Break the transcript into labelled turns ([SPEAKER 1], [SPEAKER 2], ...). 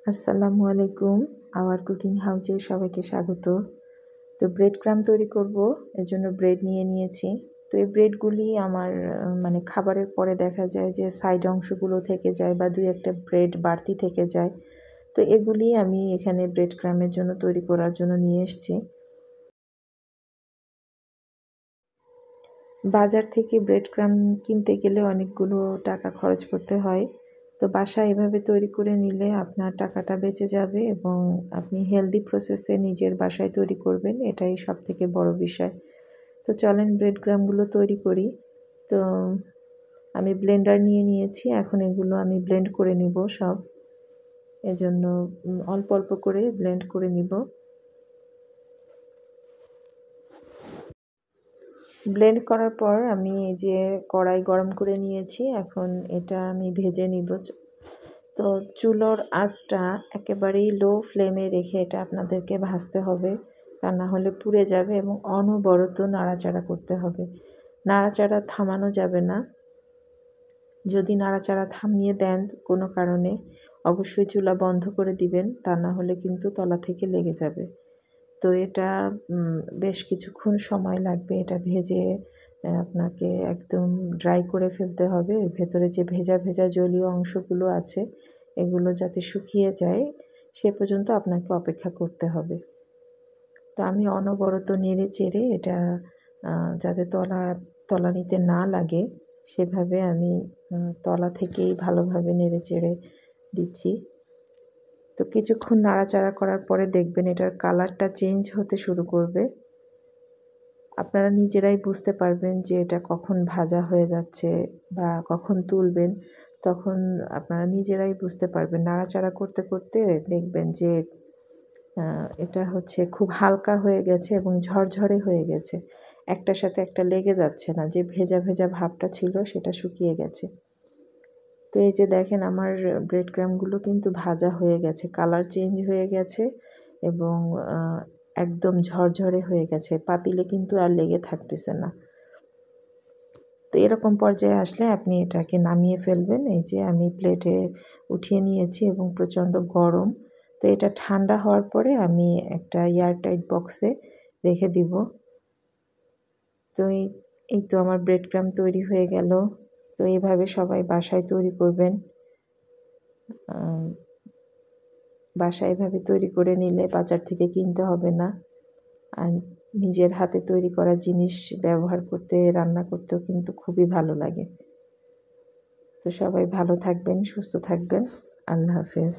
[SPEAKER 1] আসসালামু আলাইকুম। Hour cooking হাউজে সবাইকে স্বাগত। তো ব্রেড ক্রাম্ব তৈরি করব, এজন্য ব্রেড নিয়ে নিয়েছি। তো এই ব্রেডগুলি আমার মানে খাবারের পরে দেখা যায় যে সাইড অংশগুলো থেকে যায় বা ২-১টা ব্রেড বাড়তি থেকে যায়। তো এগুলি আমি এখানে ব্রেড ক্রাম্বের জন্য তৈরি করার জন্য নিয়ে এসেছি। বাজার থেকে ব্রেড ক্রাম্ব কিনতে গেলে অনেকগুলো টাকা খরচ করতে হয়। তো বাসায় এভাবে তৈরি করে নিলে আপনার টাকাটা বেঁচে যাবে এবং আপনি হেলদি প্রসেসে নিজের বাসায় তৈরি করবেন, এটাই সবথেকে বড় বিষয়। তো চলেন ব্রেড ক্রাম্বগুলো তৈরি করি। তো আমি ব্লেন্ডার নিয়ে নিয়েছি, এখন এগুলো আমি ব্লেন্ড করে নিব সব। এজন্য অল্প অল্প করে ব্লেন্ড করে নিব। ব্লেন্ড করার পর আমি এই যে কড়াই গরম করে নিয়েছি, এখন এটা আমি ভেজে নিব। তো চুলোর আঁচটা একেবারেই লো ফ্লেমে রেখে এটা আপনাদেরকে ভাজতে হবে, তা না হলে পুড়ে যাবে এবং অনবরত নাড়াচাড়া করতে হবে। নাড়াচাড়া থামানো যাবে না। যদি নাড়াচাড়া থামিয়ে দেন কোনো কারণে, অবশ্যই চুলা বন্ধ করে দিবেন, তা না হলে কিন্তু তলা থেকে লেগে যাবে। তো এটা বেশ কিছুক্ষণ সময় লাগবে এটা ভেজে আপনাকে একদম ড্রাই করে ফেলতে হবে। এর ভেতরে যে ভেজা ভেজা জলীয় অংশগুলো আছে এগুলো যাতে শুকিয়ে যায় সে পর্যন্ত আপনাকে অপেক্ষা করতে হবে। তো আমি অনবরত নেড়ে চেড়ে এটা যাতে তলানিতে না লাগে সেভাবে আমি তলা থেকেই ভালোভাবে নেড়ে চেড়ে দিচ্ছি। তো কিছুক্ষণ নাড়াচাড়া করার পরে দেখবেন এটার কালারটা চেঞ্জ হতে শুরু করবে। আপনারা নিজেরাই বুঝতে পারবেন যে এটা কখন ভাজা হয়ে যাচ্ছে বা কখন তুলবেন, তখন আপনারা নিজেরাই বুঝতে পারবেন। নাড়াচাড়া করতে করতে দেখবেন যে এটা হচ্ছে খুব হালকা হয়ে গেছে এবং ঝরঝরে হয়ে গেছে। একটার সাথে একটা লেগে যাচ্ছে না, যে ভেজা ভেজা ভাবটা ছিল সেটা শুকিয়ে গেছে। তো এই যে দেখেন আমার ব্রেড ক্রাম্বগুলো কিন্তু ভাজা হয়ে গেছে, কালার চেঞ্জ হয়ে গেছে এবং একদম ঝরঝরে হয়ে গেছে, পাতিলে কিন্তু আর লেগে থাকতেছে না। তো এরকম পর্যায়ে আসলে আপনি এটাকে নামিয়ে ফেলবেন। এই যে আমি প্লেটে উঠিয়ে নিয়েছি এবং প্রচণ্ড গরম। তো এটা ঠান্ডা হওয়ার পরে আমি একটা এয়ারটাইট বক্সে রেখে দিব। তো এই তো আমার ব্রেড ক্রাম্ব তৈরি হয়ে গেল। তো এইভাবে সবাই বাসায় তৈরি করবেন। বাসায় এভাবে তৈরি করে নিলে বাজার থেকে কিনতে হবে না, আর নিজের হাতে তৈরি করা জিনিস ব্যবহার করতে, রান্না করতেও কিন্তু খুবই ভালো লাগে। তো সবাই ভালো থাকবেন, সুস্থ থাকবেন। আল্লাহ হাফেজ।